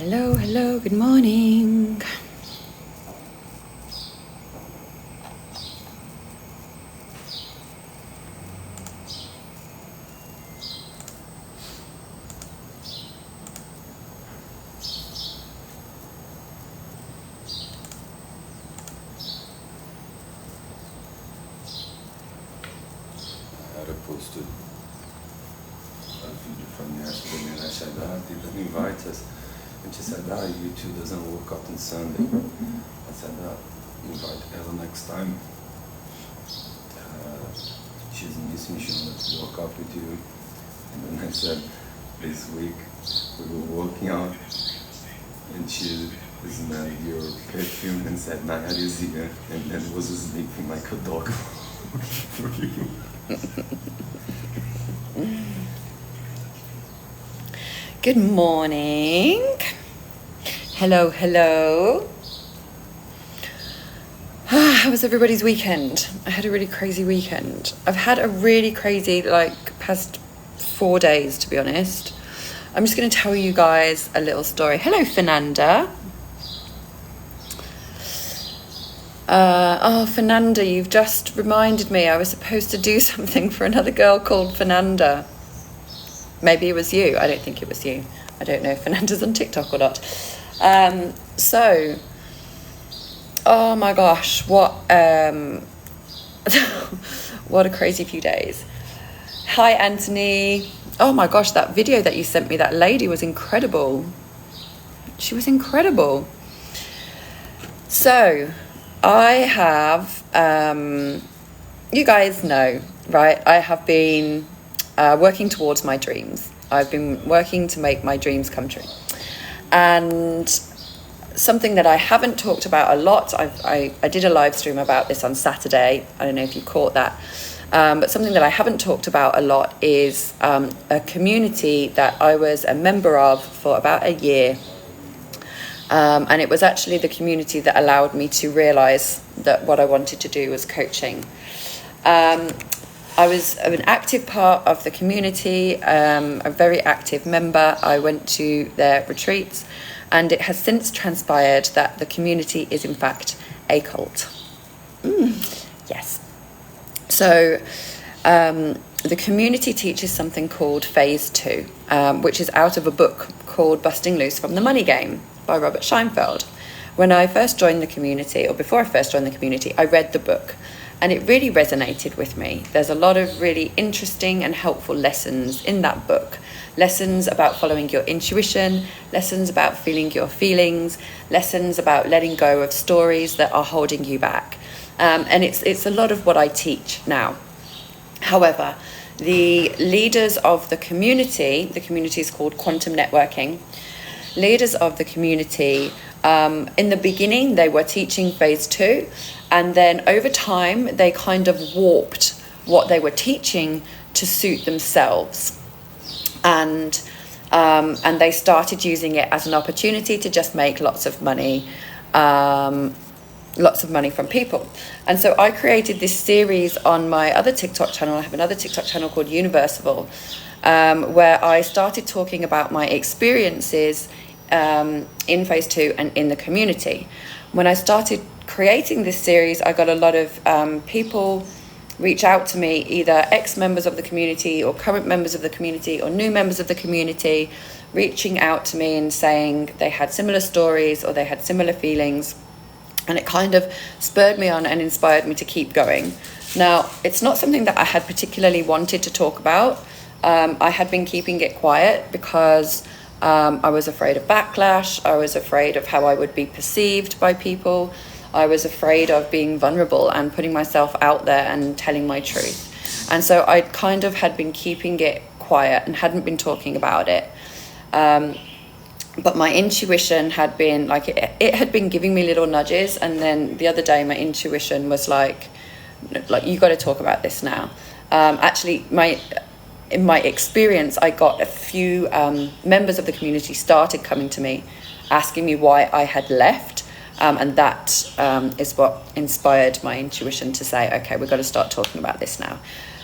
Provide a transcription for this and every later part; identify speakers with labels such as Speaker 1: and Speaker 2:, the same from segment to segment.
Speaker 1: Hello, hello, good morning.
Speaker 2: I had posted a video from yesterday and I said, didn't invite us. And she said, YouTube doesn't work out on Sunday. I said, invite Ella next time. She's missing, she wanted to work out with you. And then I said, this week we were working out and she smelled your perfume and said, Naya is here. And then was sleeping like a dog for you.
Speaker 1: Good morning. Hello, hello. How was everybody's weekend? I had a really crazy weekend. I've had a really crazy, past 4 days, to be honest. I'm just going to tell you guys a little story. Hello, Fernanda. Fernanda, you've just reminded me I was supposed to do something for another girl called Fernanda. Maybe it was you. I don't think it was you. I don't know if Fernanda's on TikTok or not. Oh my gosh, what what a crazy few days. Hi, Anthony. Oh my gosh, that video that you sent me, that lady was incredible. She was incredible. So, I have, you guys know, right? I have been working towards my dreams. I've been working to make my dreams come true. And something that I haven't talked about a lot, I did a live stream about this on Saturday. I don't know if you caught that. But something that I haven't talked about a lot is a community that I was a member of for about a year. And it was actually the community that allowed me to realize that what I wanted to do was coaching. I was an active part of the community, a very active member. I went to their retreats, and it has since transpired that the community is in fact a cult. Yes. So the community teaches something called Phase 2, which is out of a book called Busting Loose from the Money Game by Robert Scheinfeld. When I first joined the community, or before I first joined the community, I read the book. And it really resonated with me. There's a lot of really interesting and helpful lessons in that book. Lessons about following your intuition, lessons about feeling your feelings, lessons about letting go of stories that are holding you back. And it's a lot of what I teach now. However, the leaders of the community is called Quantum Networking. Leaders of the community, in the beginning, they were teaching Phase 2. And then over time, they kind of warped what they were teaching to suit themselves. And they started using it as an opportunity to just make lots of money from people. And so I created this series on my other TikTok channel. I have another TikTok channel called Universal, where I started talking about my experiences in Phase 2 and in the community. When I started creating this series, I got a lot of people reach out to me, either ex-members of the community or current members of the community or new members of the community, reaching out to me and saying they had similar stories or they had similar feelings. And it kind of spurred me on and inspired me to keep going. Now, it's not something that I had particularly wanted to talk about. I had been keeping it quiet because I was afraid of backlash. I was afraid of how I would be perceived by people. I was afraid of being vulnerable and putting myself out there and telling my truth. And so I kind of had been keeping it quiet and hadn't been talking about it. But my intuition had been it had been giving me little nudges. And then the other day, my intuition was like, you got to talk about this now. Actually, in my experience, I got a few members of the community started coming to me, asking me why I had left. And that is what inspired my intuition to say, okay, we've got to start talking about this now.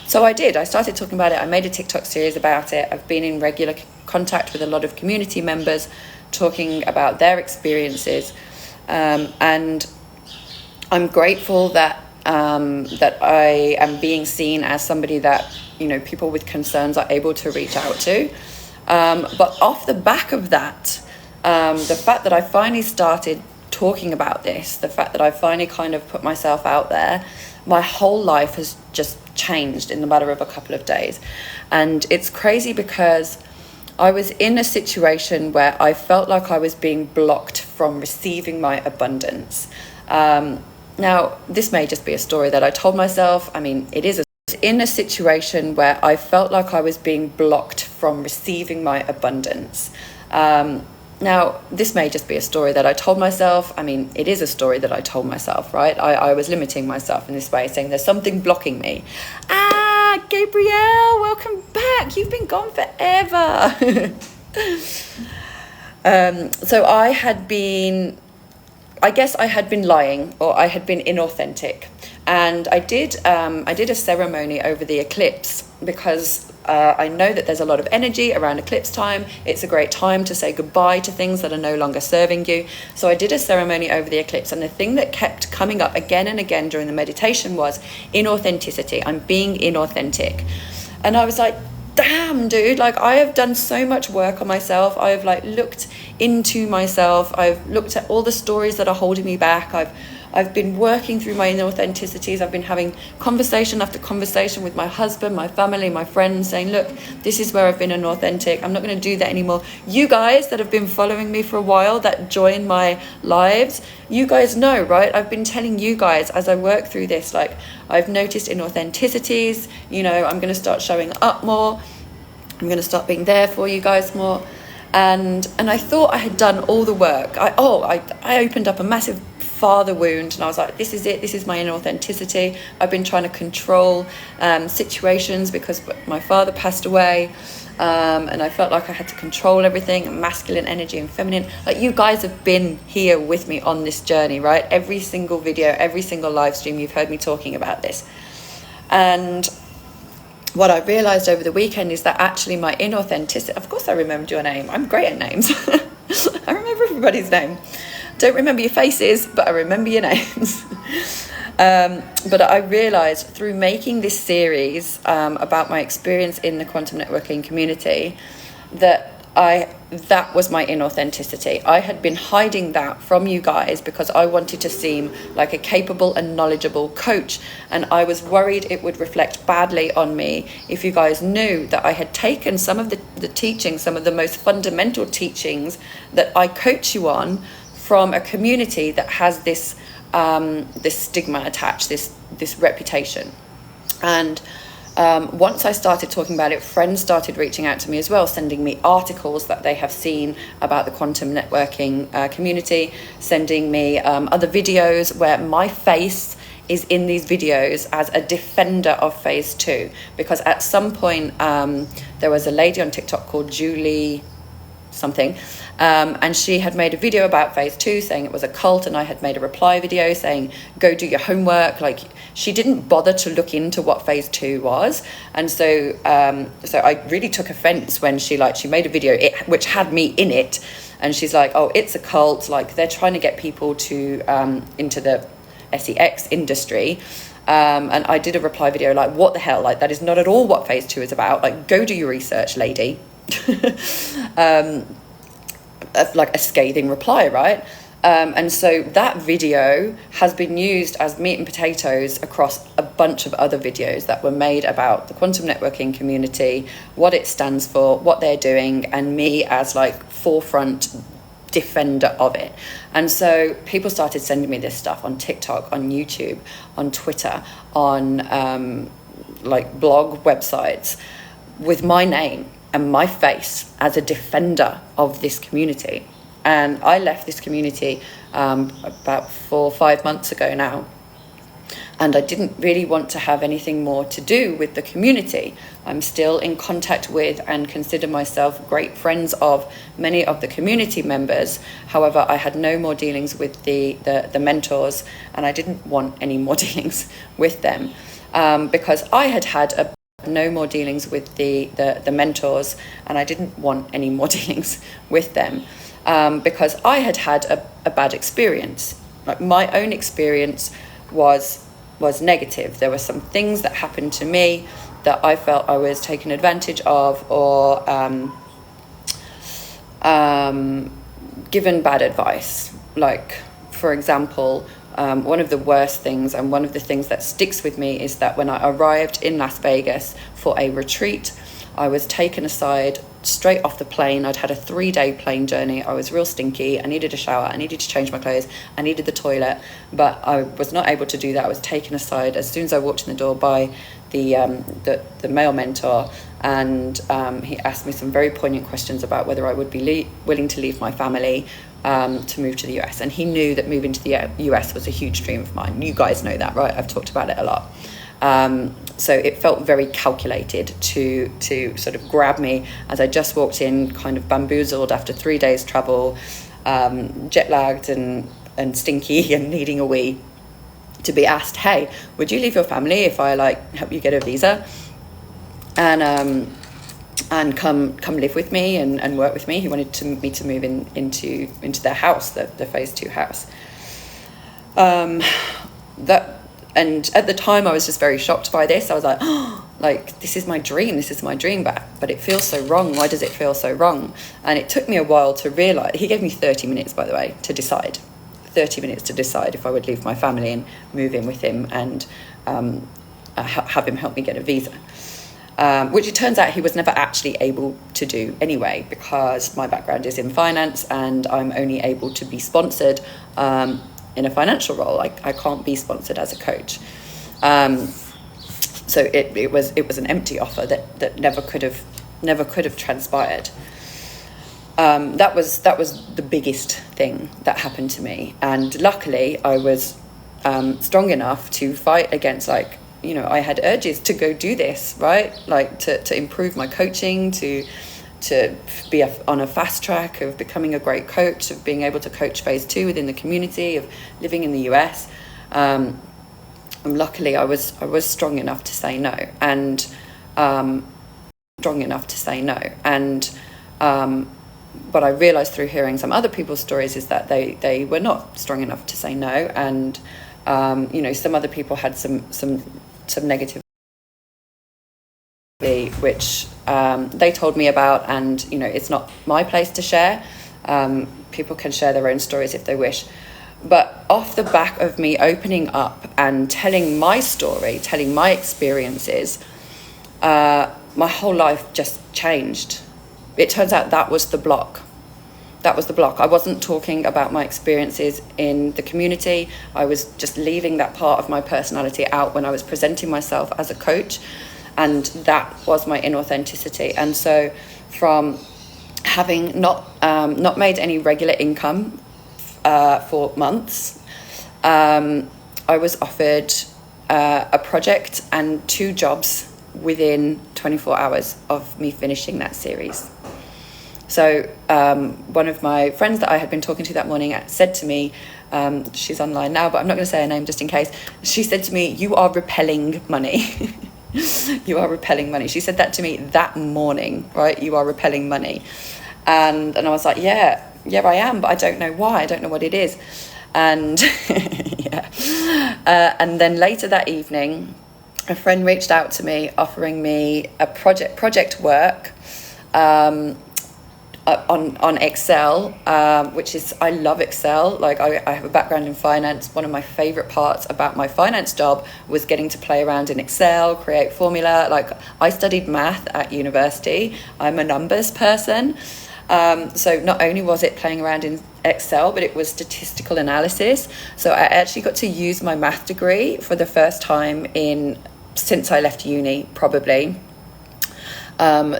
Speaker 1: So I did. I started talking about it. I made a TikTok series about it. I've been in regular contact with a lot of community members talking about their experiences. And I'm grateful that that I am being seen as somebody that, people with concerns are able to reach out to. But off the back of that, the fact that I finally started talking about this, the fact that I finally kind of put myself out there, my whole life has just changed in the matter of a couple of days. And it's crazy because I was in a situation where I felt like I was being blocked from receiving my abundance. Now, this may just be a story that I told myself. I mean, it is in a situation where I felt like I was being blocked from receiving my abundance. Now, this may just be a story that I told myself. I mean, it is a story that I told myself, right? I was limiting myself in this way, saying there's something blocking me. Gabrielle, welcome back. You've been gone forever. So I had been lying, or I had been inauthentic. And I did a ceremony over the eclipse because I know that there's a lot of energy around eclipse time. It's a great time to say goodbye to things that are no longer serving you. So I did a ceremony over the eclipse, and the thing that kept coming up again and again during the meditation was inauthenticity. I'm being inauthentic. And I was like, damn, dude, like I have done so much work on myself. I've looked into myself. I've looked at all the stories that are holding me back. I've been working through my inauthenticities. I've been having conversation after conversation with my husband, my family, my friends, saying, look, this is where I've been inauthentic. I'm not going to do that anymore. You guys that have been following me for a while, that join my lives, you guys know, right? I've been telling you guys as I work through this, I've noticed inauthenticities. I'm going to start showing up more. I'm going to start being there for you guys more. And I thought I had done all the work. I opened up a massive father wound, and I was like, this is it. This is my inauthenticity. I've been trying to control situations because my father passed away, and I felt like I had to control everything, masculine energy and feminine. You guys have been here with me on this journey, right? Every single video, every single live stream, you've heard me talking about this. And what I realized over the weekend is that actually my inauthenticity, of course I remembered your name. I'm great at names. I remember everybody's name. Don't remember your faces, but I remember your names. But I realized through making this series about my experience in the quantum networking community that was my inauthenticity. I had been hiding that from you guys because I wanted to seem like a capable and knowledgeable coach, and I was worried it would reflect badly on me if you guys knew that I had taken some of the teachings, some of the most fundamental teachings that I coach you on, from a community that has this stigma attached, this reputation. And once I started talking about it, friends started reaching out to me as well, sending me articles that they have seen about the quantum networking community, sending me other videos where my face is in these videos as a defender of phase 2. Because at some point, there was a lady on TikTok called Julie something, and she had made a video about phase 2 saying it was a cult, and I had made a reply video saying go do your homework. She didn't bother to look into what phase 2 was, and so I really took offense when she made a video which had me in it, and she's like, oh, it's a cult, they're trying to get people to into the sex industry. And I did a reply video what the hell, that is not at all what phase 2 is about. Go do your research, lady. A scathing reply, right? And so that video has been used as meat and potatoes across a bunch of other videos that were made about the quantum networking community, what it stands for, what they're doing, and me as forefront defender of it. And so people started sending me this stuff on TikTok, on YouTube, on Twitter, on blog websites with my name and my face as a defender of this community. And I left this community about 4 or 5 months ago now. And I didn't really want to have anything more to do with the community. I'm still in contact with and consider myself great friends of many of the community members. However, I had no more dealings with the mentors, and I didn't want any more dealings with them because I had no more dealings with the mentors, and I didn't want any more dealings with them. because I had had a bad experience. Like, my own experience was negative. There were some things that happened to me that I felt I was taken advantage of, or given bad advice. Like, for example, one of the worst things, and one of the things that sticks with me, is that when I arrived in Las Vegas for a retreat, I was taken aside straight off the plane. I'd had a 3-day plane journey. I was real stinky. I needed a shower. I needed to change my clothes. I needed the toilet, but I was not able to do that. I was taken aside as soon as I walked in the door by the male mentor, and he asked me some very poignant questions about whether I would be willing to leave my family to move to the US. And he knew that moving to the US was a huge dream of mine. You guys know that, right? I've talked about it a lot. So it felt very calculated to sort of grab me as I just walked in, kind of bamboozled after 3 days travel, jet lagged and stinky and needing a wee, to be asked, hey, would you leave your family if I help you get a visa and come live with me and work with me? He wanted me to move into their house, the phase 2 house. And at the time, I was just very shocked by this. I was like, oh, this is my dream, but it feels so wrong. Why does it feel so wrong? And it took me a while to realise. He gave me 30 minutes, by the way, to decide. 30 minutes to decide if I would leave my family and move in with him and have him help me get a visa. Which it turns out he was never actually able to do anyway, because my background is in finance and I'm only able to be sponsored in a financial role. I can't be sponsored as a coach. So it was an empty offer that never could have transpired. That was the biggest thing that happened to me, and luckily I was strong enough to fight against, I had urges to go do this, right? To improve my coaching, to be on a fast track of becoming a great coach, of being able to coach phase 2 within the community, of living in the US. And luckily I was strong enough to say no, and what I realized through hearing some other people's stories is that they were not strong enough to say no, and some other people had some negative, which they told me about, and it's not my place to share. People can share their own stories if they wish, but off the back of me opening up and telling my story, telling my experiences, my whole life just changed. It turns out that was the block. I wasn't talking about my experiences in the community. I was just leaving that part of my personality out when I was presenting myself as a coach, and that was my inauthenticity. And so, from having not made any regular income for months, I was offered a project and 2 jobs within 24 hours of me finishing that series. So one of my friends that I had been talking to that morning said to me, she's online now, but I'm not going to say her name just in case. She said to me, "You are repelling money." You are repelling money. She said that to me that morning, right? You are repelling money. And I was like, yeah, I am, but I don't know why. I don't know what it is. And and then later that evening, a friend reached out to me offering me a project work on Excel, which is, I love Excel. I have a background in finance. One of my favorite parts about my finance job was getting to play around in Excel, create formula. I studied math at university. I'm a numbers person. So not only was it playing around in Excel, but it was statistical analysis. So I actually got to use my math degree for the first time since I left uni, probably. So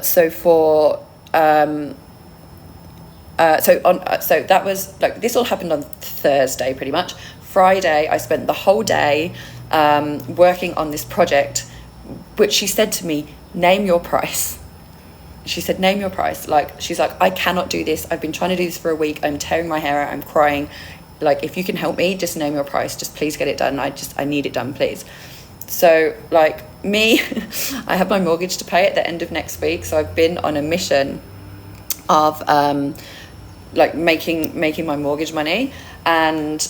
Speaker 1: that was this all happened on Thursday, pretty much. Friday, I spent the whole day working on this project, which she said to me, "Name your price." She said, "Name your price." She's like, "I cannot do this. I've been trying to do this for a week. I'm tearing my hair out. I'm crying. If you can help me, just name your price. Just please get it done. I need it done, please." So me, I have my mortgage to pay at the end of next week. So I've been on a mission of like making my mortgage money, and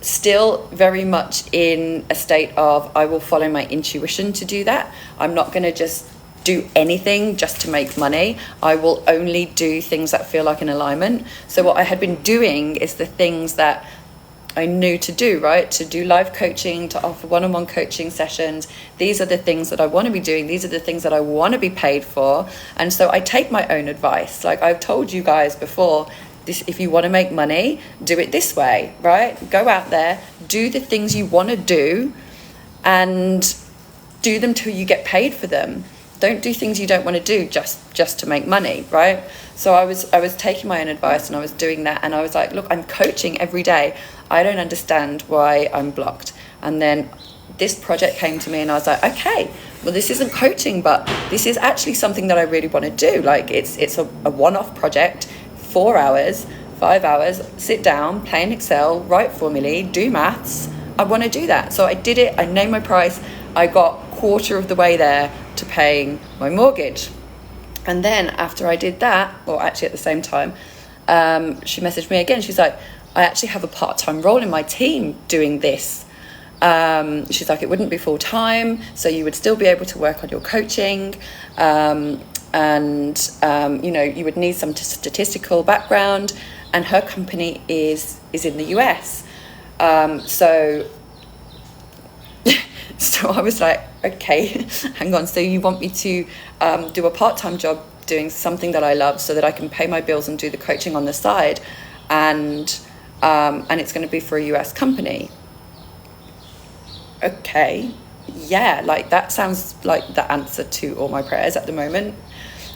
Speaker 1: still very much in a state of I will follow my intuition to do that. I'm not going to just do anything just to make money. I will only do things that feel like an alignment. So what I had been doing is the things that I knew to do, right? To do live coaching, to offer one-on-one coaching sessions. These are the things that I want to be doing. These are the things that I want to be paid for. And so I take my own advice. Like I've told you guys before, this, if you want to make money, do it this way, right? Go out there, do the things you want to do, and do them till you get paid for them. Don't do things you don't want to do just to make money, right? So I was taking my own advice, and I was doing that, and I was like, look, I'm coaching every day. I don't understand why I'm blocked. And then this project came to me, and I was like, okay, well, this isn't coaching, but this is actually something that I really want to do. Like it's a one-off project, 4 hours, 5 hours, sit down, play in Excel, write formulae, do maths. I want to do that. So I did it. I named my price. I got quarter of the way there to paying my mortgage. And then after I did that, or actually at the same time, she messaged me again. She's like, I actually have a part-time role in my team doing this. She's like, it wouldn't be full-time, so you would still be able to work on your coaching. You know, you would need some statistical background, and her company is in the US. So I was like, okay, hang on. So you want me to do a part-time job doing something that I love so that I can pay my bills and do the coaching on the side, and it's going to be for a US company. Okay, yeah, like that sounds like the answer to all my prayers at the moment.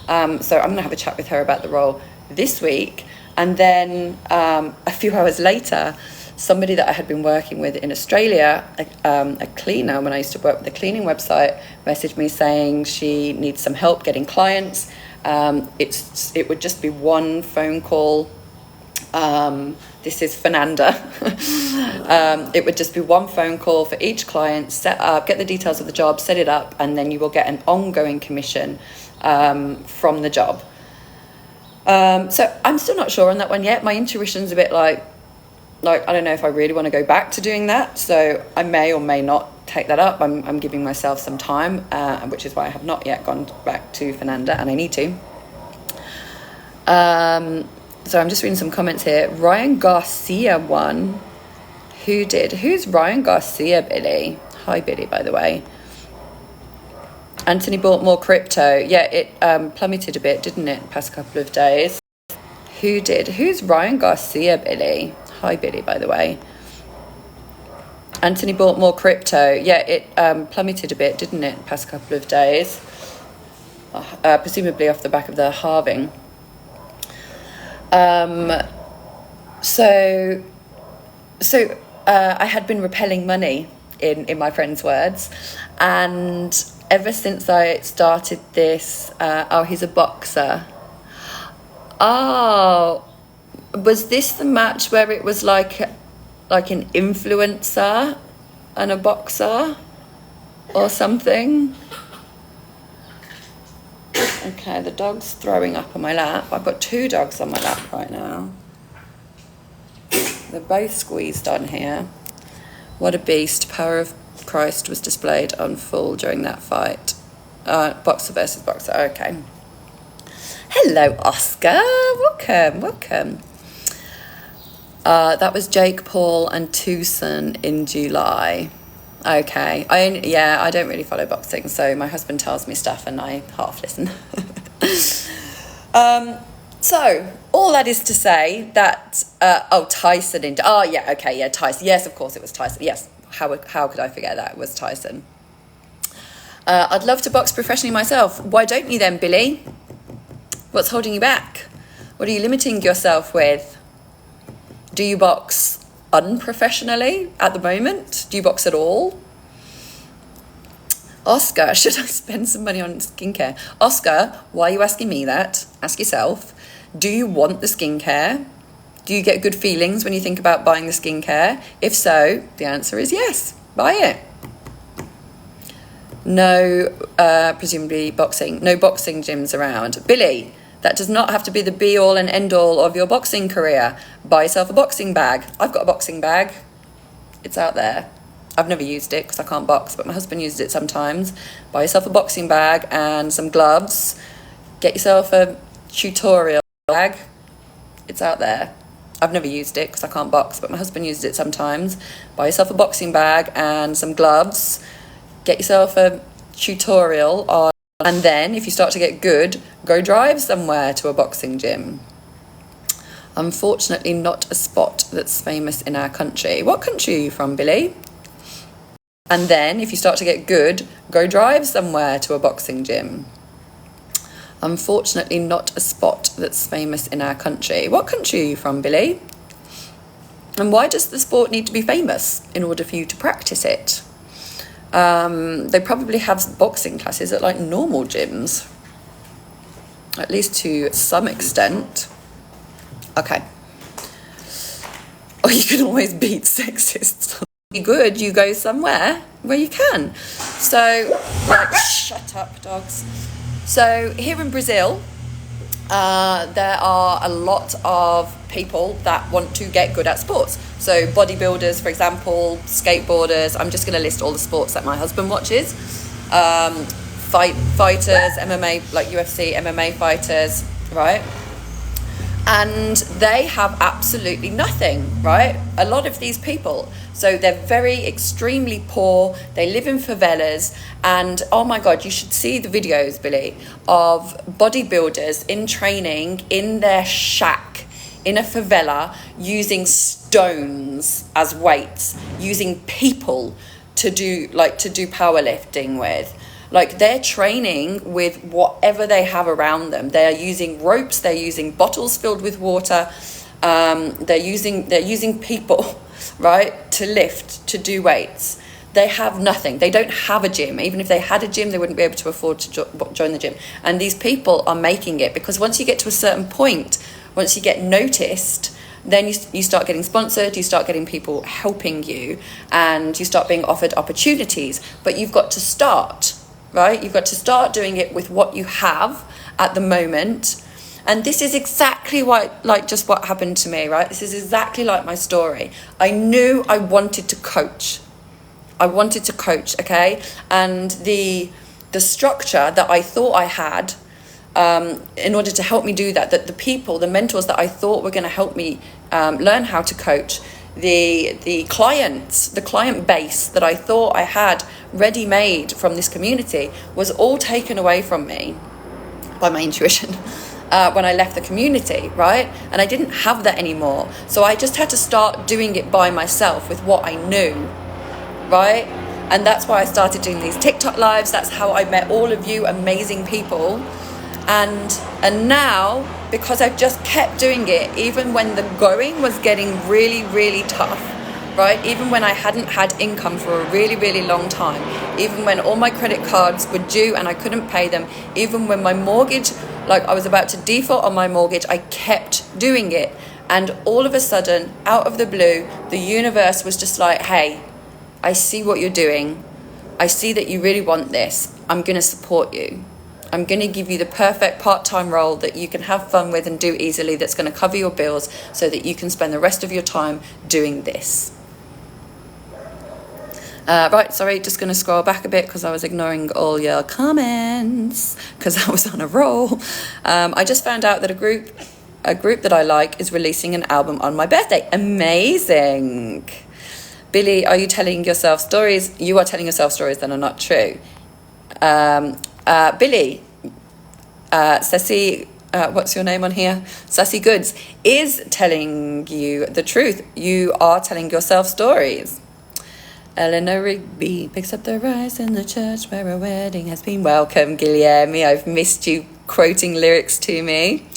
Speaker 1: So I'm going to have a chat with her about the role this week. And then a few hours later, somebody that I had been working with in Australia, a cleaner, when I used to work with a cleaning website, messaged me saying she needs some help getting clients. It would just be one phone call. This is Fernanda. It would just be one phone call for each client, set up, get the details of the job, set it up, and then you will get an ongoing commission from the job. So I'm still not sure on that one yet. My intuition's a bit like I don't know if I really want to go back to doing that. So I may or may not take that up. I'm giving myself some time, which is why I have not yet gone back to Fernanda, and I need to. So I'm just reading some comments here. Ryan Garcia won. Who did? Who's Ryan Garcia, Billy? Hi, Billy, by the way. Anthony bought more crypto. Yeah, it plummeted a bit, didn't it, past couple of days? Who did? Who's Ryan Garcia, Billy? Hi, Billy, by the way. Anthony bought more crypto. Yeah, it plummeted a bit, didn't it, past couple of days? Presumably off the back of the halving. So I had been repelling money, in my friend's words, and ever since I started this, he's a boxer. Oh, was this the match where it was like an influencer and a boxer or something? Okay, the dog's throwing up on my lap. I've got 2 dogs on my lap right now. They're both squeezed on here. What a beast. Power of Christ was displayed on full during that fight. Boxer versus boxer. Okay. Hello, Oscar. Welcome. That was Jake Paul and Tucson in July. Okay. I don't really follow boxing, so my husband tells me stuff and I half listen. So all that is to say that Tyson Tyson. Yes, of course it was Tyson. Yes. How could I forget that? It was Tyson. I'd love to box professionally myself. Why don't you then, Billy? What's holding you back? What are you limiting yourself with? Do you box unprofessionally at the moment? Do you box at all? Oscar, should I spend some money on skincare? Oscar, why are you asking me that? Ask yourself, do you want the skincare? Do you get good feelings when you think about buying the skincare? If so, the answer is yes, buy it. No, presumably boxing. No boxing gyms around. Billy, That does not have to be the be all and end all of your boxing career. Buy yourself a boxing bag. I've got a boxing bag. It's out there. I've never used it because I can't box, but my husband uses it sometimes. Buy yourself a boxing bag and some gloves. Get yourself a tutorial bag. It's out there. I've never used it because I can't box, but my husband uses it sometimes. Buy yourself a boxing bag and some gloves. Get yourself a tutorial on, and then if you start to get good, go drive somewhere to a boxing gym. Unfortunately, not a spot that's famous in our country. What country are you from, Billy? And then if you start to get good, go drive somewhere to a boxing gym. Unfortunately, not a spot that's famous in our country. What country are you from, Billy? And why does the sport need to be famous in order for you to practice it? They probably have boxing classes at like normal gyms, at least to some extent. Okay. Or you can always beat sexists. Good, you go somewhere where you can. So, like, shut up, dogs. So here in Brazil, there are a lot of people that want to get good at sports. So bodybuilders, for example, skateboarders. I'm just going to list all the sports that my husband watches. Fighters, MMA, like UFC, MMA fighters, right? And they have absolutely nothing, right? A lot of these people. So they're very extremely poor. They live in favelas. And oh my God, you should see the videos, Billy, of bodybuilders in training in their shack in a favela using stones as weights, using people to do powerlifting with. Like, they're training with whatever they have around them. They are using ropes, they're using bottles filled with water, they're using people, right, to lift, to do weights. They have nothing. They don't have a gym. Even if they had a gym, they wouldn't be able to afford to join the gym. And these people are making it, because once you get to a certain point, once you get noticed, then you start getting sponsored, you start getting people helping you, and you start being offered opportunities. But you've got to start, right? You've got to start doing it with what you have at the moment. And this is exactly what happened to me, right? This is exactly like my story. I knew I wanted to coach. Okay? And the structure that I thought I had, in order to help me do that the mentors that I thought were going to help me learn how to coach, the client base that I thought I had ready-made from this community was all taken away from me by my intuition when I left the community, right? And I didn't have that anymore. So I just had to start doing it by myself with what I knew, right? And that's why I started doing these TikTok lives. That's how I met all of you amazing people. And now, because I've just kept doing it, even when the going was getting really, really tough, right? Even when I hadn't had income for a really, really long time, even when all my credit cards were due and I couldn't pay them, even when my mortgage, like I was about to default on my mortgage, I kept doing it. And all of a sudden, out of the blue, the universe was just like, hey, I see what you're doing. I see that you really want this. I'm going to support you. I'm going to give you the perfect part-time role that you can have fun with and do easily, that's going to cover your bills so that you can spend the rest of your time doing this. Right, sorry, just going to scroll back a bit because I was ignoring all your comments because I was on a roll. I just found out that a group that I like is releasing an album on my birthday. Amazing. Billy, are you telling yourself stories? You are telling yourself stories that are not true. Billy, Sassy, what's your name on here? Sassy Goods is telling you the truth. You are telling yourself stories. Eleanor Rigby picks up the rice in the church where a wedding has been. Welcome, Guilherme. I've missed you quoting lyrics to me.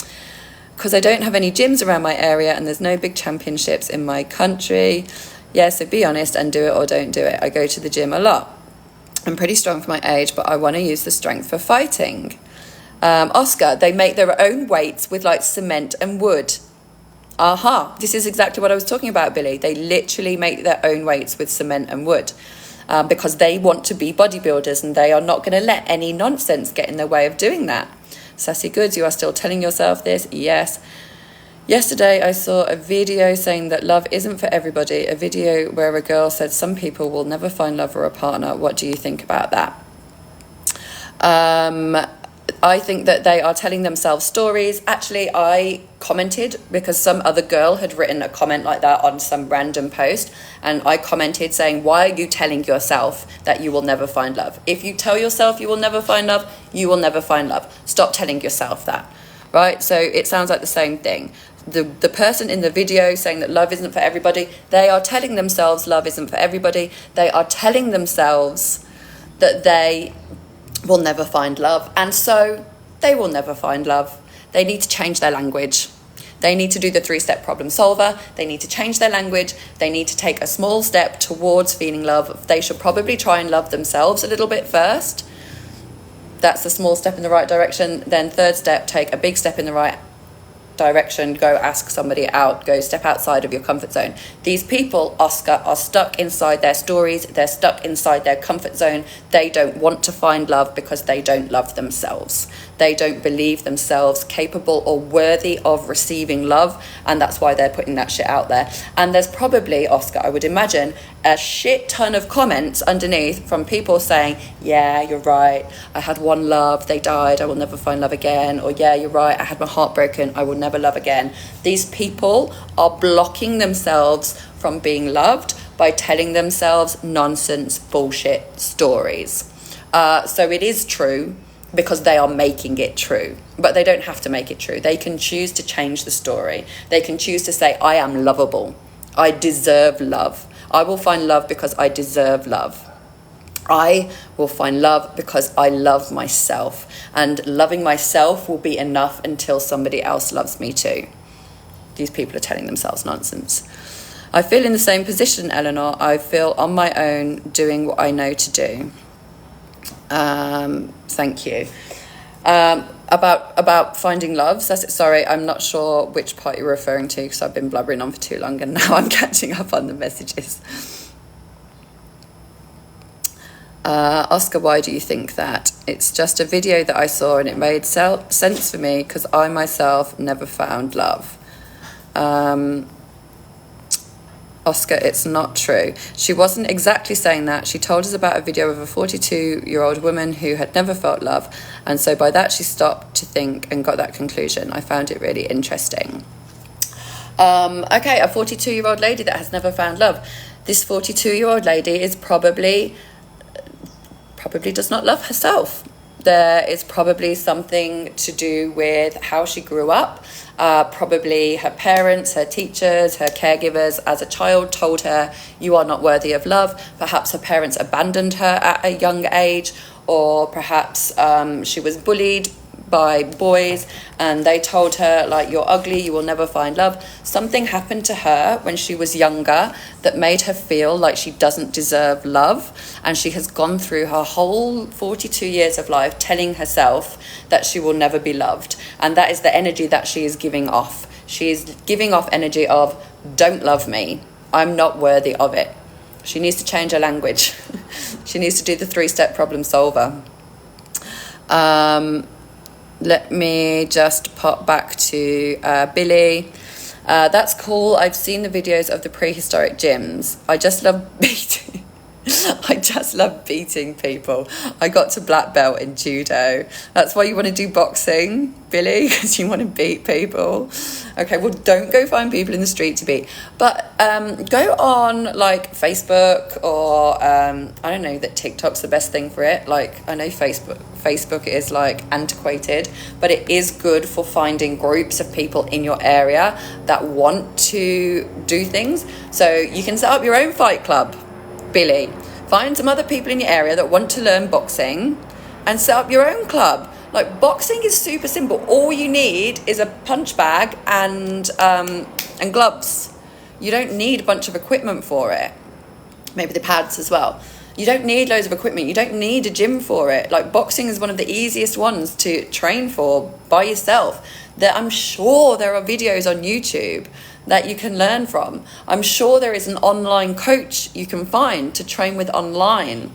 Speaker 1: Because I don't have any gyms around my area and there's no big championships in my country. Yeah, so be honest and do it or don't do it. I go to the gym a lot. I'm pretty strong for my age, but I want to use the strength for fighting. Oscar, they make their own weights with like cement and wood. This is exactly what I was talking about, Billy. They literally make their own weights with cement and wood because they want to be bodybuilders and they are not going to let any nonsense get in their way of doing that. Sassy Goods, you are still telling yourself this? Yes. Yesterday, I saw a video saying that love isn't for everybody. A video where a girl said some people will never find love or a partner. What do you think about that? I think that they are telling themselves stories. Actually, I commented because some other girl had written a comment like that on some random post, and I commented saying, why are you telling yourself that you will never find love? If you tell yourself you will never find love, you will never find love. Stop telling yourself that, right? So it sounds like the same thing. The person in the video saying that love isn't for everybody, they are telling themselves love isn't for everybody. They are telling themselves that they will never find love, and so they will never find love. They need to change their language. They need to do the 3-step problem solver. They need to change their language. They need to take a small step towards feeling love. They should probably try and love themselves a little bit first. That's a small step in the right direction. Then 3rd step, take a big step in the right direction. Go ask somebody out. Go step outside of your comfort zone. These people, Oscar, are stuck inside their stories. They're stuck inside their comfort zone. They don't want to find love because they don't love themselves. They don't believe themselves capable or worthy of receiving love, and that's why they're putting that shit out there. And there's probably, Oscar, I would imagine, a shit ton of comments underneath from people saying, yeah, you're right, I had one love, they died, I will never find love again. Or yeah, you're right, I had my heart broken, I will never love again. These people are blocking themselves from being loved by telling themselves nonsense, bullshit stories. So it is true because they are making it true, but they don't have to make it true. They can choose to change the story. They can choose to say, I am lovable. I deserve love. I will find love because I deserve love. I will find love because I love myself, and loving myself will be enough until somebody else loves me too. These people are telling themselves nonsense. I feel in the same position, Eleanor. I feel on my own doing what I know to do. Thank you. About finding love. Sorry, I'm not sure which part you're referring to because I've been blubbering on for too long and now I'm catching up on the messages. Oscar, why do you think that? It's just a video that I saw and it made sense for me because I myself never found love. Oscar, it's not true. She wasn't exactly saying that. She told us about a video of a 42-year-old woman who had never felt love, and so by that she stopped to think and got that conclusion. I found it really interesting. Okay, a 42-year-old lady that has never found love. This 42-year-old lady is probably does not love herself. There is probably something to do with how she grew up. Probably her parents, her teachers, her caregivers as a child told her, you are not worthy of love. Perhaps her parents abandoned her at a young age, or perhaps she was bullied by boys and they told her, like, you're ugly, you will never find love. Something happened to her when she was younger that made her feel like she doesn't deserve love, and she has gone through her whole 42 years of life telling herself that she will never be loved, and that is the energy that she is giving off. She is giving off energy of, don't love me, I'm not worthy of it. She needs to change her language. She needs to do the 3-step problem solver. Let me just pop back to Billy. That's cool. I've seen the videos of the prehistoric gyms. I just love beating. I just love beating people. I got to black belt in judo. That's why you want to do boxing, Billy, because you want to beat people. Okay, well, don't go find people in the street to beat, but go on like Facebook or I don't know that TikTok's the best thing for it. Like, I know Facebook is like antiquated, but it is good for finding groups of people in your area that want to do things. So you can set up your own fight club, Billy. Find some other people in your area that want to learn boxing and set up your own club. Like, boxing is super simple. All you need is a punch bag and gloves. You don't need a bunch of equipment for it. Maybe the pads as well. You don't need loads of equipment. You don't need a gym for it. Like, boxing is one of the easiest ones to train for by yourself. I'm sure there are videos on YouTube that you can learn from. I'm sure there is an online coach you can find to train with online.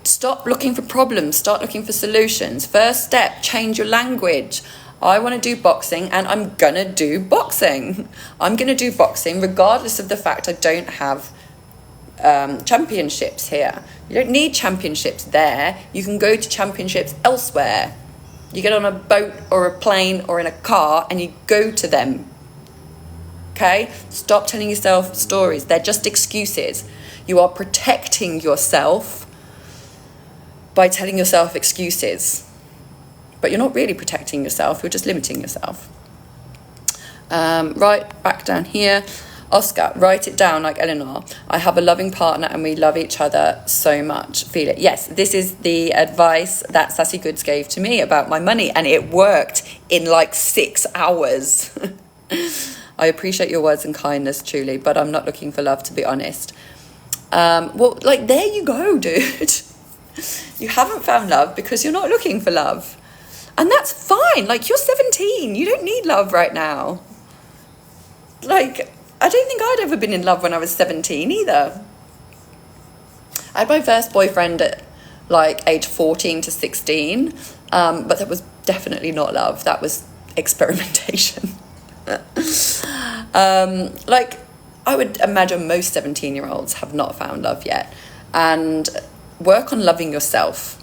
Speaker 1: Stop looking for problems, start looking for solutions. First step, change your language. I want to do boxing and I'm going to do boxing. I'm going to do boxing regardless of the fact I don't have championships here. You don't need championships there. You can go to championships elsewhere. You get on a boat or a plane or in a car and you go to them. Okay? Stop telling yourself stories. They're just excuses. You are protecting yourself by telling yourself excuses. But you're not really protecting yourself. You're just limiting yourself. Right, back down here. Oscar, write it down like Eleanor. I have a loving partner and we love each other so much. Feel it. Yes, this is the advice that Sassy Goods gave to me about my money, and it worked in like 6 hours. I appreciate your words and kindness, truly, but I'm not looking for love, to be honest. Well, like, there you go, dude. You haven't found love because you're not looking for love. And that's fine. Like, you're 17. You don't need love right now. Like, I don't think I'd ever been in love when I was 17 either. I had my first boyfriend at like age 14 to 16, but that was definitely not love. That was experimentation. Like, I would imagine most 17-year-olds have not found love yet. And work on loving yourself.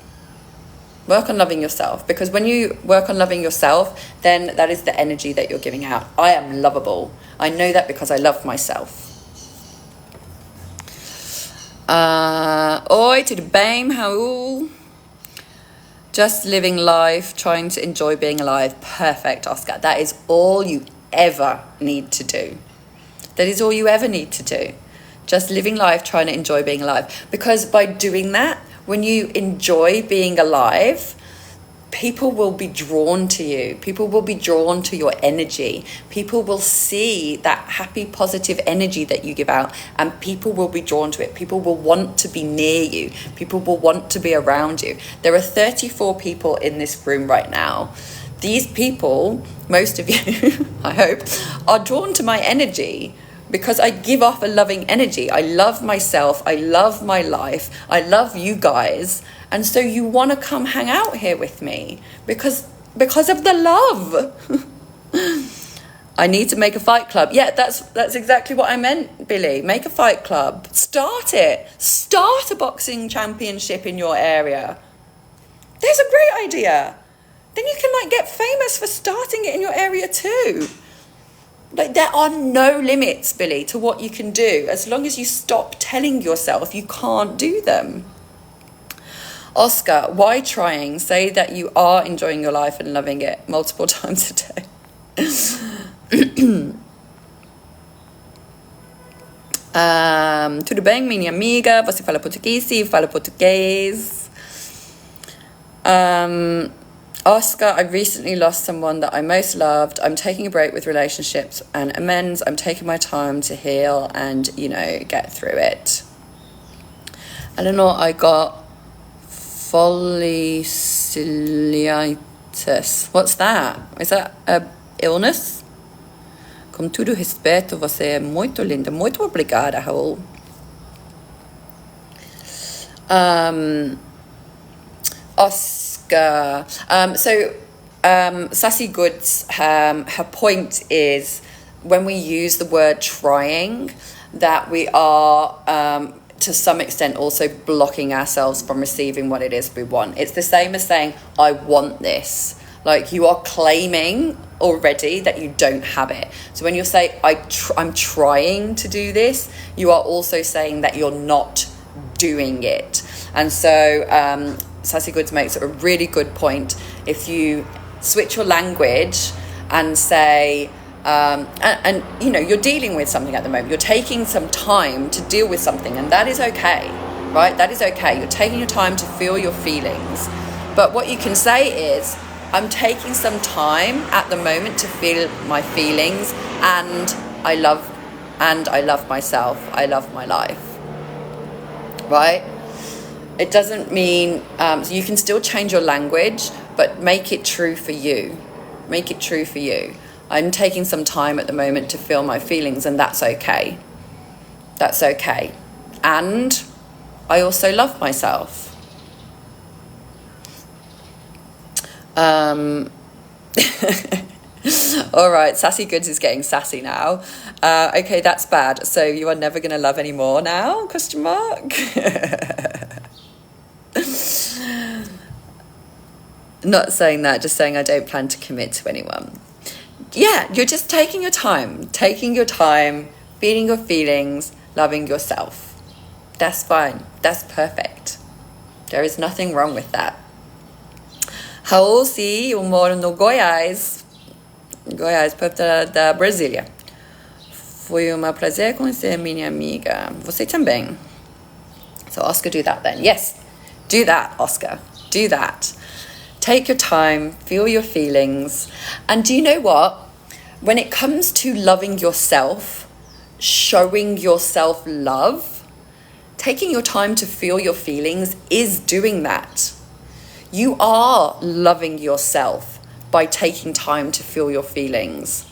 Speaker 1: Work on loving yourself, because when you work on loving yourself, then that is the energy that you're giving out. I am lovable. I know that because I love myself. Oi, tudo bem, Raul? Just living life, trying to enjoy being alive. Perfect, Oscar. That is all you ever need to do. That is all you ever need to do. Just living life, trying to enjoy being alive. Because by doing that, when you enjoy being alive, people will be drawn to you. People will be drawn to your energy. People will see that happy, positive energy that you give out, and people will be drawn to it. People will want to be near you. People will want to be around you. There are 34 people in this room right now. These people, most of you, I hope, are drawn to my energy, because I give off a loving energy. I love myself. I love my life. I love you guys. And so you want to come hang out here with me because of the love. I need to make a fight club. Yeah, that's exactly what I meant, Billy. Make a fight club. Start it. Start a boxing championship in your area. There's a great idea. Then you can like get famous for starting it in your area too. Like, there are no limits, Billy, to what you can do, as long as you stop telling yourself you can't do them. Oscar, why trying? Say that you are enjoying your life and loving it multiple times a day. Tudo bem, minha amiga? Você fala português? Sim, fala português. Oscar, I recently lost someone that I most loved. I'm taking a break with relationships and amends. I'm taking my time to heal and, get through it. Eleanor, I got folliculitis. What's that? Is that a illness? Com todo respeito, você é muito linda. Muito obrigada, Raul. Oscar. Sassy Goods, her point is, when we use the word trying, that we are to some extent also blocking ourselves from receiving what it is we want. It's the same as saying, I want this. Like, you are claiming already that you don't have it. So when you say, I'm trying to do this, you are also saying that you're not doing it. And so Sassy Goods makes a really good point. If you switch your language and say, and you're dealing with something at the moment, you're taking some time to deal with something, and that is okay, right? That is okay. You're taking your time to feel your feelings. But what you can say is, I'm taking some time at the moment to feel my feelings, and I love myself. I love my life, right? It doesn't mean, so you can still change your language, but make it true for you. Make it true for you. I'm taking some time at the moment to feel my feelings, and that's okay. That's okay. And I also love myself. All right, Sassy Goods is getting sassy now. Okay, that's bad. So you are never going to love anymore now? Question mark. Not saying that, just saying I don't plan to commit to anyone. Yeah, you're just taking your time, feeling your feelings, loving yourself. That's fine. That's perfect. There is nothing wrong with that. Raul, sim, eu moro no Goiás, perto da Brasília. Foi um prazer conhecer minha amiga. Você também. So Oscar, do that then. Yes, do that, Oscar. Do that. Take your time, feel your feelings. And do you know what? When it comes to loving yourself, showing yourself love, taking your time to feel your feelings is doing that. You are loving yourself by taking time to feel your feelings.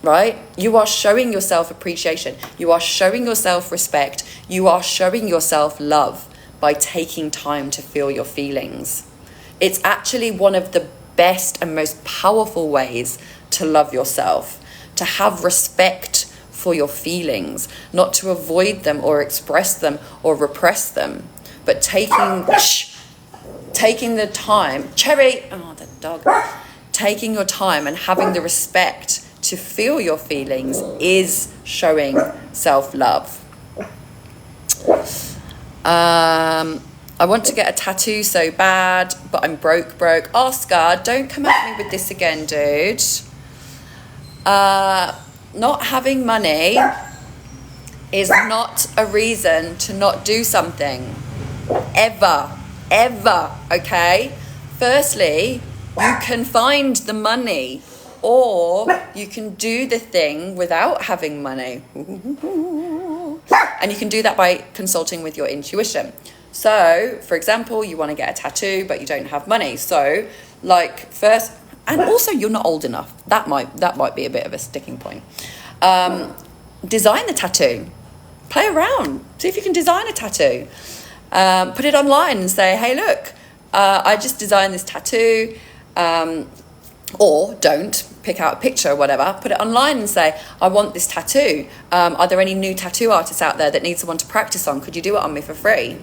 Speaker 1: Right? You are showing yourself appreciation. You are showing yourself respect. You are showing yourself love by taking time to feel your feelings. It's actually one of the best and most powerful ways to love yourself, to have respect for your feelings, not to avoid them or express them or repress them, but taking the time, Cherry, oh, the dog, taking your time and having the respect to feel your feelings is showing self-love. I want to get a tattoo so bad, but I'm broke. Oscar, don't come at me with this again, dude. Not having money is not a reason to not do something. Ever, okay? Firstly, you can find the money, or you can do the thing without having money. And you can do that by consulting with your intuition. So, for example, you want to get a tattoo, but you don't have money. So, like, first, and also you're not old enough. That might be a bit of a sticking point. Design the tattoo. Play around. See if you can design a tattoo. Put it online and say, hey, look, I just designed this tattoo. Or don't pick out a picture or whatever, put it online and say, I want this tattoo. Are there any new tattoo artists out there that need someone to practice on? Could you do it on me for free?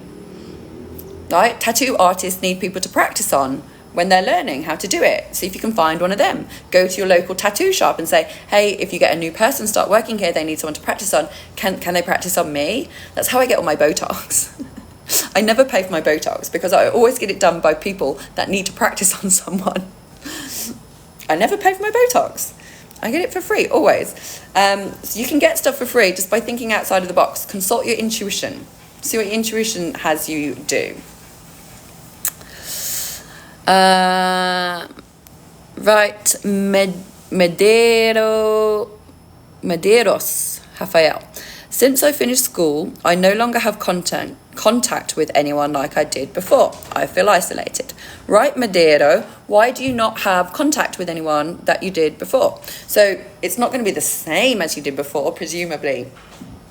Speaker 1: Right? Tattoo artists need people to practice on when they're learning how to do it. See if you can find one of them. Go to your local tattoo shop and say, hey, if you get a new person start working here, they need someone to practice on. Can they practice on me? That's how I get all my Botox. I never pay for my Botox because I always get it done by people that need to practice on someone. I never pay for my Botox. I get it for free, always. So you can get stuff for free just by thinking outside of the box. Consult your intuition. See what your intuition has you do. Right, Medeiros, Rafael. Since I finished school, I no longer have contact with anyone like I did before. I feel isolated. Right, Madeiro, why do you not have contact with anyone that you did before? So it's not going to be the same as you did before, presumably,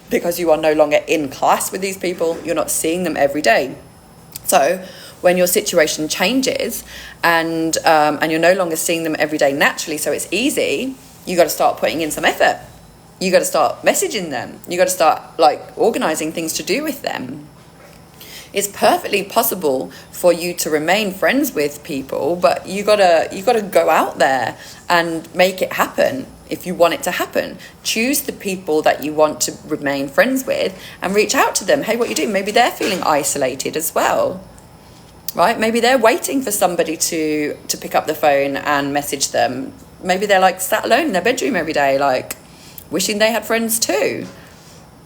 Speaker 1: because you are no longer in class with these people. You're not seeing them every day. So when your situation changes and you're no longer seeing them every day naturally, so it's easy, you got to start putting in some effort. You got to start messaging them. You got to start organizing things to do with them. It's perfectly possible for you to remain friends with people, but you gotta go out there and make it happen. If you want it to happen, choose the people that you want to remain friends with and reach out to them. Hey, what you do? Maybe they're feeling isolated as well, right? Maybe they're waiting for somebody to pick up the phone and message them. Maybe they're sat alone in their bedroom every day, wishing they had friends too.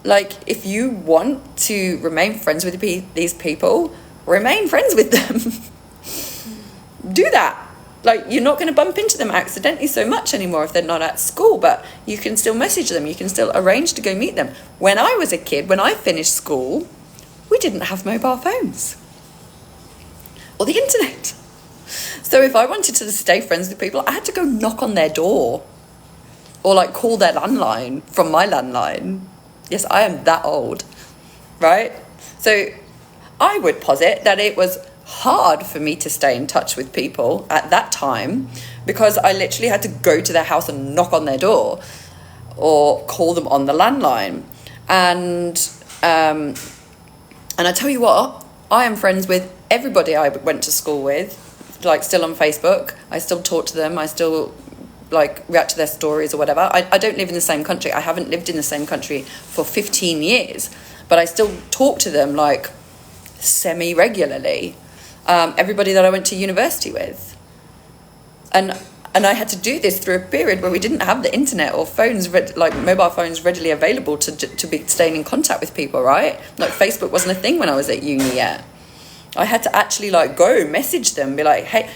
Speaker 1: If you want to remain friends with these people, remain friends with them. Do that. You're not going to bump into them accidentally so much anymore if they're not at school, but you can still message them. You can still arrange to go meet them. When I was a kid, when I finished school, we didn't have mobile phones or the internet. So if I wanted to stay friends with people, I had to go knock on their door or call their landline from my landline. Yes, I am that old, right? So I would posit that it was hard for me to stay in touch with people at that time, because I literally had to go to their house and knock on their door or call them on the landline. And I tell you what, I am friends with everybody I went to school with, like still on Facebook. I still talk to them. I still like react to their stories or whatever. I don't live in the same country. I haven't lived in the same country for 15 years, but I still talk to them like semi-regularly. Everybody that I went to university with. And I had to do this through a period where we didn't have the internet or phones, like mobile phones readily available to be staying in contact with people, right? Like Facebook wasn't a thing when I was at uni yet. I had to actually like go message them, be like, hey,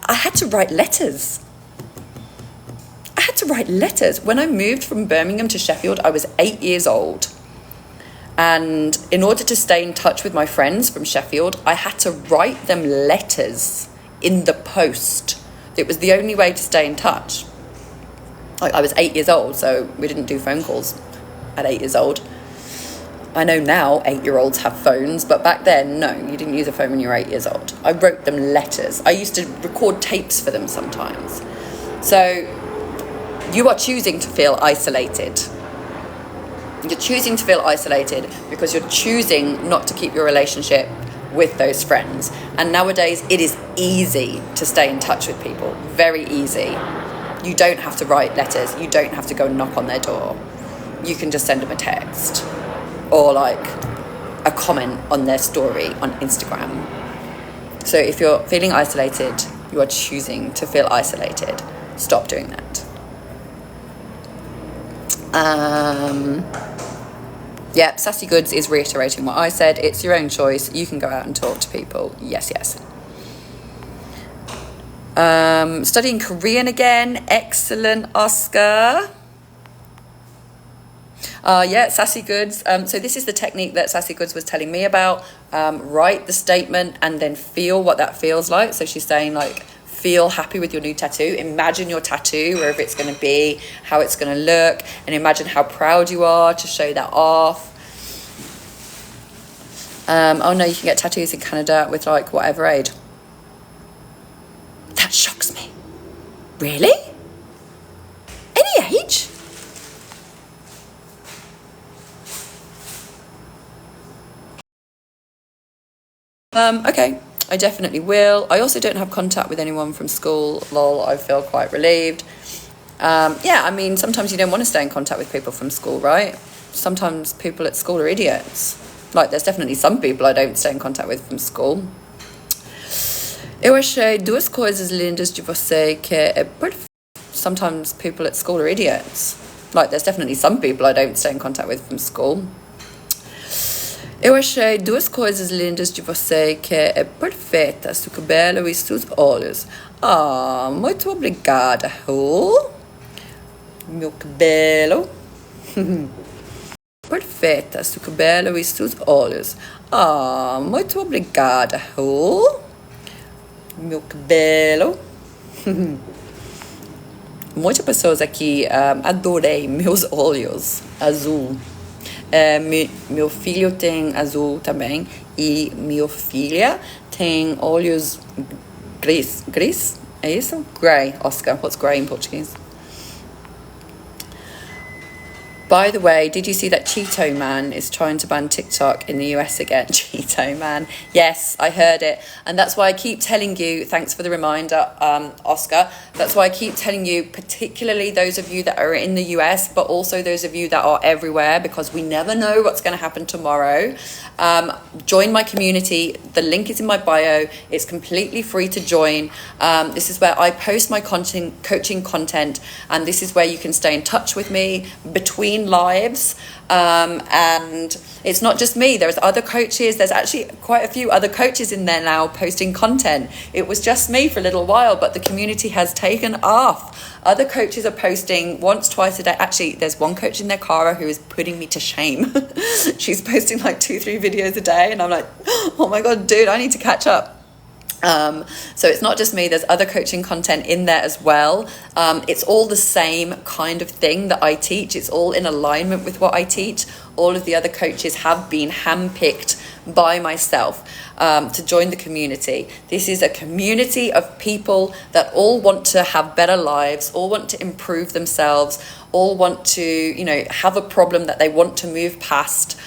Speaker 1: I had to write letters. When I moved from Birmingham to Sheffield, I was 8 years old. And in order to stay in touch with my friends from Sheffield, I had to write them letters in the post. It was the only way to stay in touch. Like, I was 8 years old, so we didn't do phone calls at 8 years old. I know now 8-year-olds have phones, but back then, no, you didn't use a phone when you were 8 years old. I wrote them letters. I used to record tapes for them sometimes. So you are choosing to feel isolated. You're choosing to feel isolated because you're choosing not to keep your relationship with those friends. And nowadays, it is easy to stay in touch with people. Very easy. You don't have to write letters. You don't have to go knock on their door. You can just send them a text or like a comment on their story on Instagram. So if you're feeling isolated, you are choosing to feel isolated. Stop doing that. Yeah, Sassy Goods is reiterating what I said. It's your own choice. You can go out and talk to people. Yes. Studying Korean again. Excellent, Oscar. Yeah, Sassy Goods. So this is the technique that Sassy Goods was telling me about. Write the statement and then feel what that feels like. So she's saying like, feel happy with your new tattoo. Imagine your tattoo, wherever it's going to be, how it's going to look, and imagine how proud you are to show that off. Oh no, you can get tattoos in Canada with like whatever age. That shocks me. Really? Any age? Okay. I definitely will. I also don't have contact with anyone from school. Lol, I feel quite relieved. Yeah, I mean, sometimes you don't want to stay in contact with people from school, right? Sometimes people at school are idiots. Like, there's definitely some people I don't stay in contact with from school. Eu achei duas coisas lindas de você que é perfeito. Sometimes people at school are idiots. Like, there's definitely some people I don't stay in contact with from school. Eu achei duas coisas lindas de você que é perfeita, seu cabelo e seus olhos. Ah, muito obrigada, Raul. Meu cabelo. Perfeita, seu cabelo e seus olhos. Ah, muito obrigada, Raul. Meu cabelo. Muitas pessoas aqui adorei meus olhos azul. Meu filho tem azul também e minha filha tem olhos gris. Gris? É isso? Grey. Oscar, what's grey in Portuguese? By the way, did you see that Cheeto Man is trying to ban TikTok in the US again? Cheeto Man. Yes, I heard it. And that's why I keep telling you, thanks for the reminder, Oscar. That's why I keep telling you, particularly those of you that are in the US, but also those of you that are everywhere, because we never know what's going to happen tomorrow. Join my community. The link is in my bio. It's completely free to join. This is where I post my coaching content, and this is where you can stay in touch with me between lives. And it's not just me, there's other coaches. There's actually quite a few other coaches in there now posting content. It was just me for a little while, but the community has taken off. Other coaches are posting once, twice a day. Actually, there's one coach in there, Cara, who is putting me to shame. She's posting like 2-3 videos a day, and I'm like, oh my god, dude, I need to catch up. So it's not just me, there's other coaching content in there as well. It's all the same kind of thing that I teach. It's all in alignment with what I teach. All of the other coaches have been handpicked by myself to join the community. This is a community of people that all want to have better lives, all want to improve themselves, all want to, you know, have a problem that they want to move past.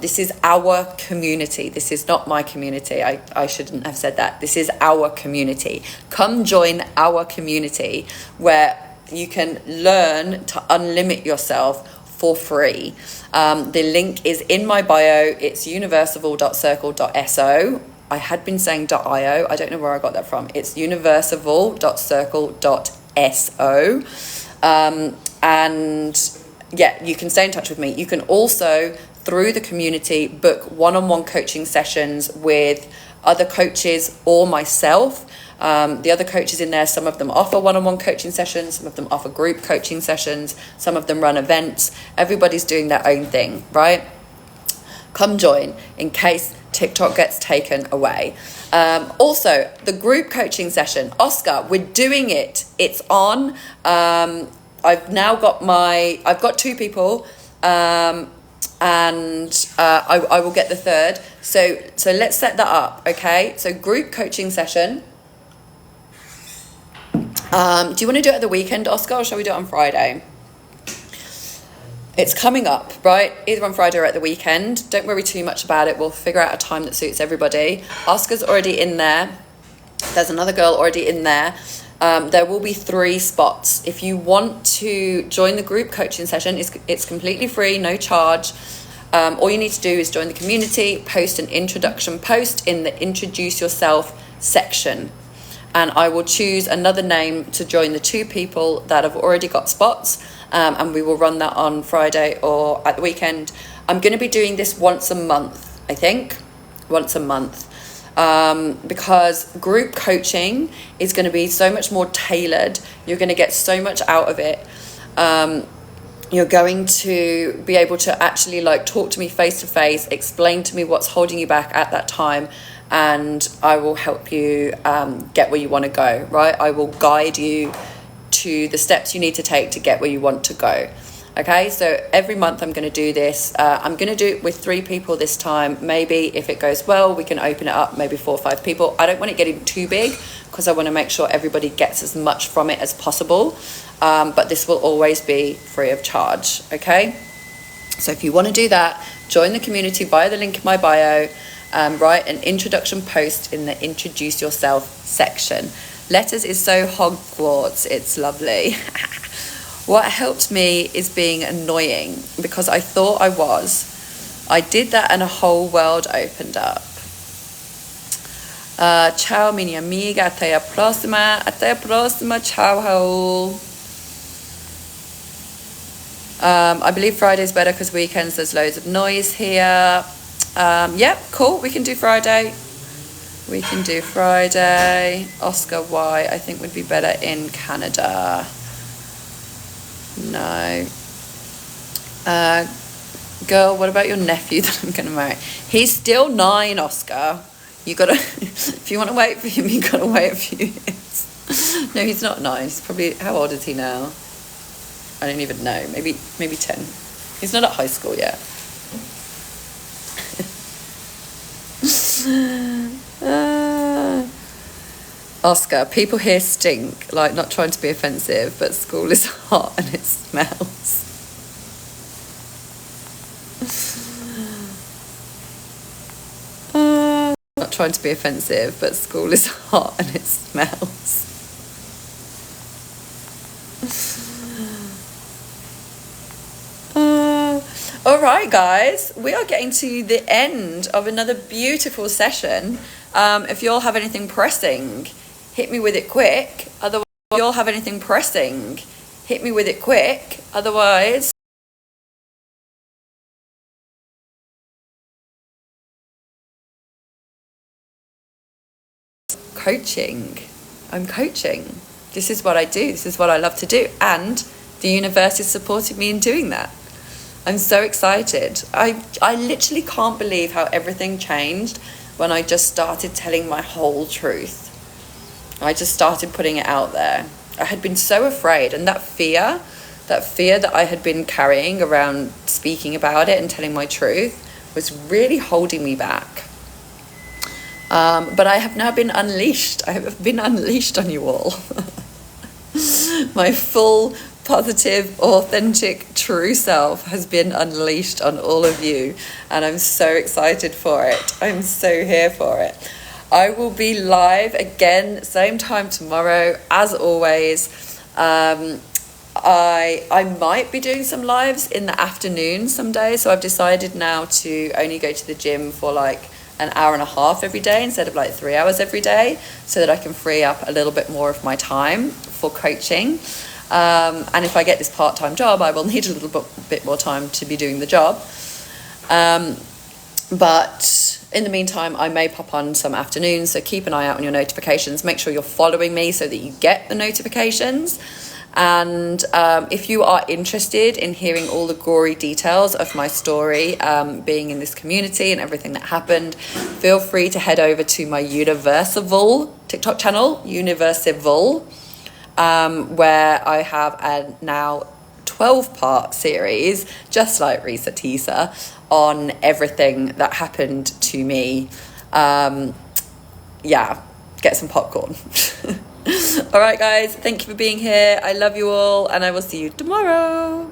Speaker 1: This is our community. This is not my community. I shouldn't have said that. This is our community. Come join our community where you can learn to unlimit yourself for free. The link is in my bio. It's universal.circle.so. I had been saying .io. I don't know where I got that from. It's universal.circle.so. And yeah, you can stay in touch with me. You can also, through the community, book one-on-one coaching sessions with other coaches or myself. The other coaches in there, some of them offer one-on-one coaching sessions, some of them offer group coaching sessions, some of them run events. Everybody's doing their own thing, right? Come join in case TikTok gets taken away. Also, the group coaching session, Oscar, we're doing it. It's on. I've got 2 people, and I will get the third. So let's set that up, okay? So group coaching session. Do you want to do it at the weekend, Oscar, or shall we do it on Friday? It's coming up, right? Either on Friday or at the weekend. Don't worry too much about it. We'll figure out a time that suits everybody. Oscar's already in there. There's another girl already in there. There will be 3 spots. If you want to join the group coaching session, it's completely free, no charge. All you need to do is join the community, post an introduction post in the introduce yourself section. And I will choose another name to join the 2 people that have already got spots. And we will run that on Friday or at the weekend. I'm going to be doing this once a month, I think. Once a month. Because group coaching is going to be so much more tailored. You're going to get so much out of it. You're going to be able to actually talk to me face to face, explain to me what's holding you back at that time, and I will help you get where you want to go, right? I will guide you to the steps you need to take to get where you want to go. Okay, so every month I'm going to do this. I'm going to do it with 3 people this time. Maybe if it goes well, we can open it up, maybe 4 or 5 people. I don't want it getting too big because I want to make sure everybody gets as much from it as possible. But this will always be free of charge, okay? So if you want to do that, join the community via the link in my bio. Write an introduction post in the introduce yourself section. Letters is so Hogwarts. It's lovely. What helped me is being annoying because I thought I was. I did that and a whole world opened up. Ciao mini amiga, até a próxima. Até a próxima, ciao Raul. I believe Friday's better because weekends there's loads of noise here. Yep, cool, we can do Friday. We can do Friday. Oscar, why? I think would be better in Canada. No. Girl, what about your nephew that I'm going to marry? He's still 9, Oscar. You got to, if you want to wait for him, you got to wait a few years. No, he's not 9. He's probably, how old is he now? I don't even know. Maybe 10. He's not at high school yet. Oscar, people here stink, not trying to be offensive, but school is hot and it smells. Not trying to be offensive, but school is hot and it smells. All right, guys, we are getting to the end of another beautiful session. If you all have anything pressing, hit me with it quick. Otherwise, if you all have anything pressing, hit me with it quick. Otherwise, coaching. I'm coaching. This is what I do. This is what I love to do. And the universe is supporting me in doing that. I'm so excited. I literally can't believe how everything changed when I just started telling my whole truth. I just started putting it out there. I had been so afraid, and that fear that I had been carrying around speaking about it and telling my truth was really holding me back. But I have now been unleashed. I have been unleashed on you all. My full, positive, authentic, true self has been unleashed on all of you. And I'm so excited for it. I'm so here for it. I will be live again, same time tomorrow, as always. I might be doing some lives in the afternoon some days. So I've decided now to only go to the gym for like an hour and a half every day instead of like 3 hours every day, so that I can free up a little bit more of my time for coaching. And if I get this part-time job, I will need a little bit more time to be doing the job. But in the meantime, I may pop on some afternoons, so keep an eye out on your notifications. Make sure you're following me so that you get the notifications. And if you are interested in hearing all the gory details of my story, being in this community and everything that happened, feel free to head over to my Universival TikTok channel, Universival, where I have a now 12-part series, just like Risa Tisa, on everything that happened to me. Yeah, get some popcorn. All right, guys, thank you for being here. I love you all, and I will see you tomorrow.